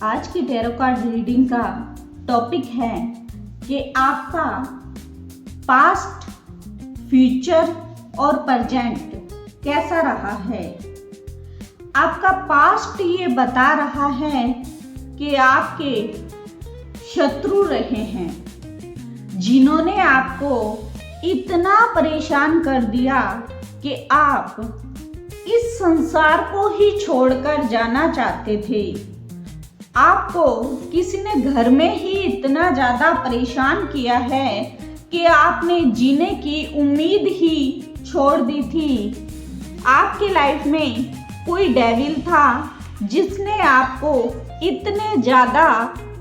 आज की tarot card reading का टॉपिक है कि आपका पास्ट, फ्यूचर और प्रेजेंट कैसा रहा है। आपका पास्ट ये बता रहा है कि आपके शत्रु रहे हैं, जिन्होंने आपको इतना परेशान कर दिया कि आप इस संसार को ही छोड़कर जाना चाहते थे। आपको किसी ने घर में ही इतना ज़्यादा परेशान किया है कि आपने जीने की उम्मीद ही छोड़ दी थी। आपके लाइफ में कोई डेविल था जिसने आपको इतने ज़्यादा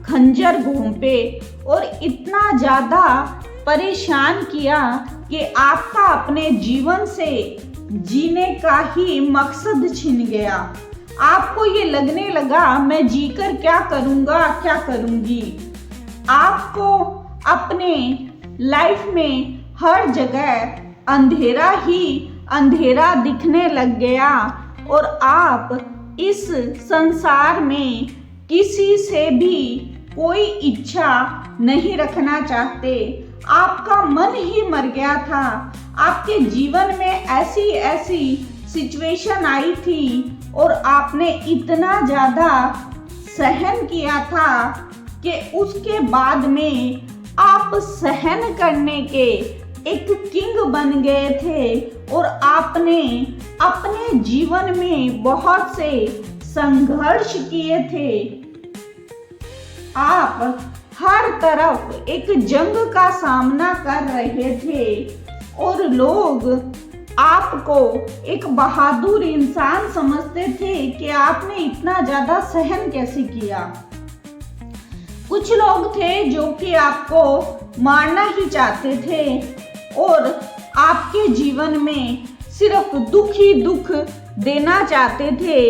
खंजर घोंपे और इतना ज़्यादा परेशान किया कि आपका अपने जीवन से जीने का ही मकसद छिन गया। आपको ये लगने लगा मैं जीकर क्या करूँगा, क्या करूँगी। आपको अपने लाइफ में हर जगह अंधेरा ही अंधेरा दिखने लग गया और आप इस संसार में किसी से भी कोई इच्छा नहीं रखना चाहते। आपका मन ही मर गया था। आपके जीवन में ऐसी ऐसी सिचुएशन आई थी और आपने इतना ज़्यादा सहन किया था कि उसके बाद में आप सहन करने के एक किंग बन गए थे और आपने अपने जीवन में बहुत से संघर्ष किए थे। आप हर तरफ एक जंग का सामना कर रहे थे और लोग आपको एक बहादुर इंसान समझते थे कि आपने इतना ज़्यादा सहन कैसे किया। कुछ लोग थे जो कि आपको मारना ही चाहते थे और आपके जीवन में सिर्फ दुख ही दुख देना चाहते थे।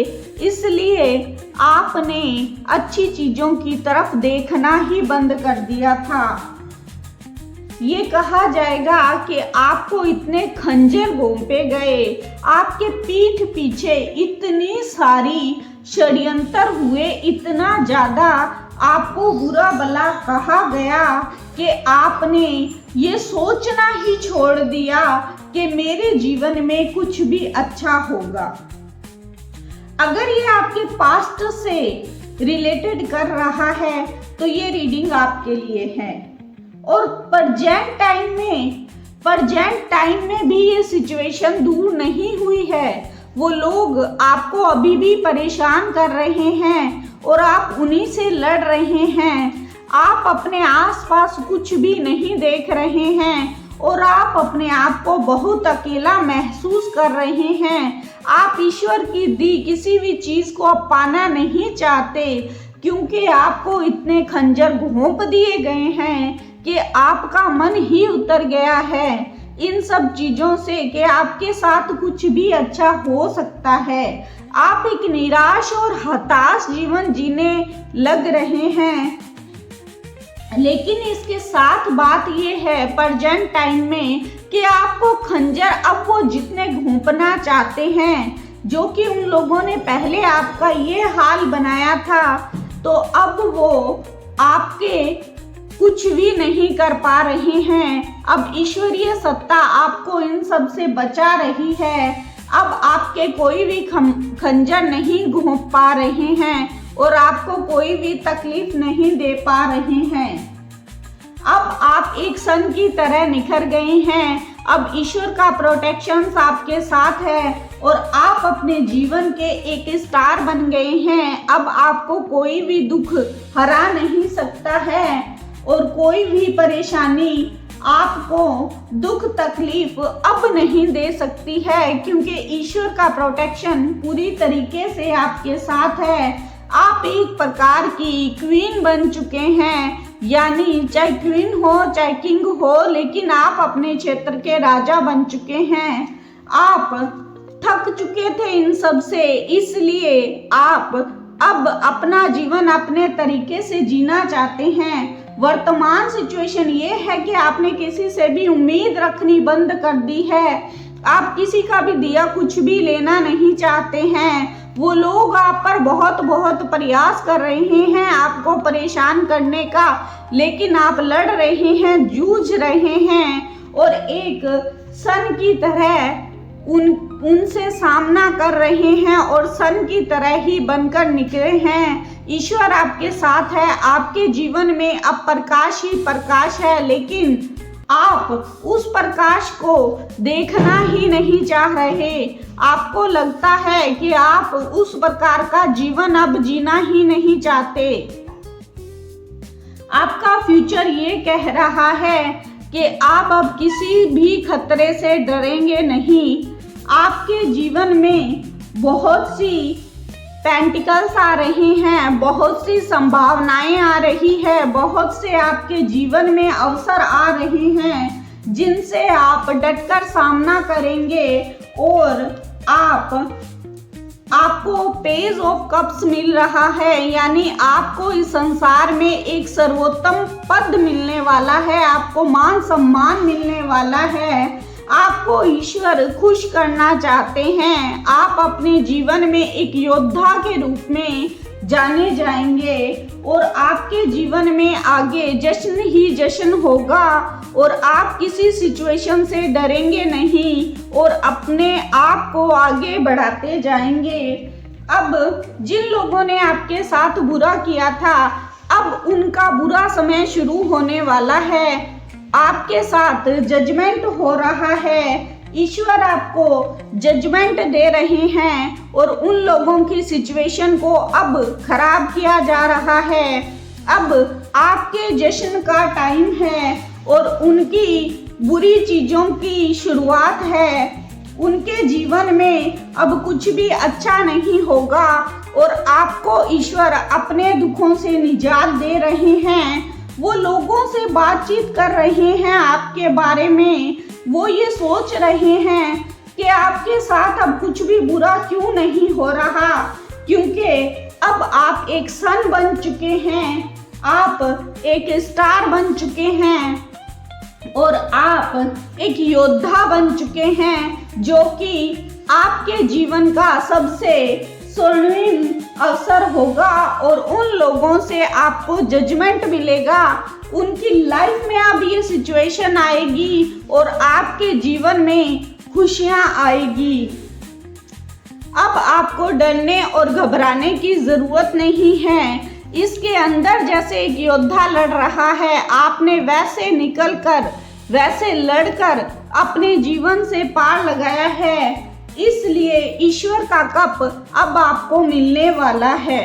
इसलिए आपने अच्छी चीज़ों की तरफ देखना ही बंद कर दिया था। ये कहा जाएगा कि आपको इतने खंजर घोंपे गए, आपके पीठ पीछे इतनी सारी षड्यंत्र हुए, इतना ज़्यादा आपको बुरा भला कहा गया कि आपने ये सोचना ही छोड़ दिया कि मेरे जीवन में कुछ भी अच्छा होगा। अगर ये आपके पास्ट से रिलेटेड कर रहा है तो ये रीडिंग आपके लिए है। और प्रेजेंट टाइम में भी ये सिचुएशन दूर नहीं हुई है। वो लोग आपको अभी भी परेशान कर रहे हैं और आप उन्हीं से लड़ रहे हैं। आप अपने आसपास कुछ भी नहीं देख रहे हैं और आप अपने आप को बहुत अकेला महसूस कर रहे हैं। आप ईश्वर की दी किसी भी चीज़ को पाना नहीं चाहते क्योंकि आपको इतने खंजर घोंप दिए गए हैं कि आपका मन ही उतर गया है इन सब चीज़ों से कि आपके साथ कुछ भी अच्छा हो सकता है। आप एक निराश और हताश जीवन जीने लग रहे हैं। लेकिन इसके साथ बात यह है प्रेजेंट टाइम में कि आपको खंजर अब वो जितने घोंपना चाहते हैं, जो कि उन लोगों ने पहले आपका ये हाल बनाया था, तो अब वो आपके कुछ भी नहीं कर पा रहे हैं। अब ईश्वरीय सत्ता आपको इन सब से बचा रही है। अब आपके कोई भी खंजर नहीं घोंप पा रहे हैं और आपको कोई भी तकलीफ नहीं दे पा रहे हैं। अब आप एक सन की तरह निखर गए हैं। अब ईश्वर का प्रोटेक्शन आपके साथ है और आप अपने जीवन के एक स्टार बन गए हैं। अब आपको कोई भी दुख हरा नहीं सकता है और कोई भी परेशानी आपको दुख तकलीफ अब नहीं दे सकती है क्योंकि ईश्वर का प्रोटेक्शन पूरी तरीके से आपके साथ है। आप एक प्रकार की क्वीन बन चुके हैं, यानी चाहे क्वीन हो चाहे किंग हो, लेकिन आप अपने क्षेत्र के राजा बन चुके हैं। आप थक चुके थे इन सब से, इसलिए आप अब अपना जीवन अपने तरीके से जीना चाहते हैं। वर्तमान सिचुएशन ये है कि आपने किसी से भी उम्मीद रखनी बंद कर दी है। आप किसी का भी दिया कुछ भी लेना नहीं चाहते हैं। वो लोग आप पर बहुत बहुत प्रयास कर रहे हैं आपको परेशान करने का, लेकिन आप लड़ रहे हैं, जूझ रहे हैं और एक सन की तरह उनसे सामना कर रहे हैं और सन की तरह ही बनकर निकले हैं। ईश्वर आपके साथ है, आपके जीवन में अब प्रकाश ही प्रकाश है, लेकिन आप उस प्रकाश को देखना ही नहीं चाह रहे। आपको लगता है कि आप उस प्रकार का जीवन अब जीना ही नहीं चाहते। आपका फ्यूचर ये कह रहा है कि आप अब किसी भी खतरे से डरेंगे नहीं। आपके जीवन में बहुत सी पेंटिकल्स आ रही हैं, बहुत सी संभावनाएं आ रही है, बहुत से आपके जीवन में अवसर आ रहे हैं जिनसे आप डटकर सामना करेंगे और आपको पेज ऑफ कप्स मिल रहा है, यानी आपको इस संसार में एक सर्वोत्तम पद मिलने वाला है, आपको मान सम्मान मिलने वाला है। आपको ईश्वर खुश करना चाहते हैं। आप अपने जीवन में एक योद्धा के रूप में जाने जाएंगे और आपके जीवन में आगे जश्न ही जश्न होगा और आप किसी सिचुएशन से डरेंगे नहीं और अपने आप को आगे बढ़ाते जाएंगे। अब जिन लोगों ने आपके साथ बुरा किया था, अब उनका बुरा समय शुरू होने वाला है। आपके साथ जजमेंट हो रहा है, ईश्वर आपको जजमेंट दे रहे हैं और उन लोगों की सिचुएशन को अब खराब किया जा रहा है। अब आपके जश्न का टाइम है और उनकी बुरी चीज़ों की शुरुआत है। उनके जीवन में अब कुछ भी अच्छा नहीं होगा और आपको ईश्वर अपने दुखों से निजात दे रहे हैं। वो लोगों से बातचीत कर रहे हैं आपके बारे में, वो ये सोच रहे हैं कि आपके साथ अब कुछ भी बुरा क्यों नहीं हो रहा, क्योंकि अब आप एक सन बन चुके हैं, आप एक स्टार बन चुके हैं और आप एक योद्धा बन चुके हैं, जो कि आपके जीवन का सबसे स्वर्णिम अवसर होगा और उन लोगों से आपको जजमेंट मिलेगा। उनकी लाइफ में अब ये सिचुएशन आएगी और आपके जीवन में खुशियां आएगी। अब आपको डरने और घबराने की जरूरत नहीं है। इसके अंदर जैसे एक योद्धा लड़ रहा है, आपने वैसे निकलकर, वैसे लड़कर अपने जीवन से पार लगाया है। इसलिए ईश्वर का कप अब आपको मिलने वाला है।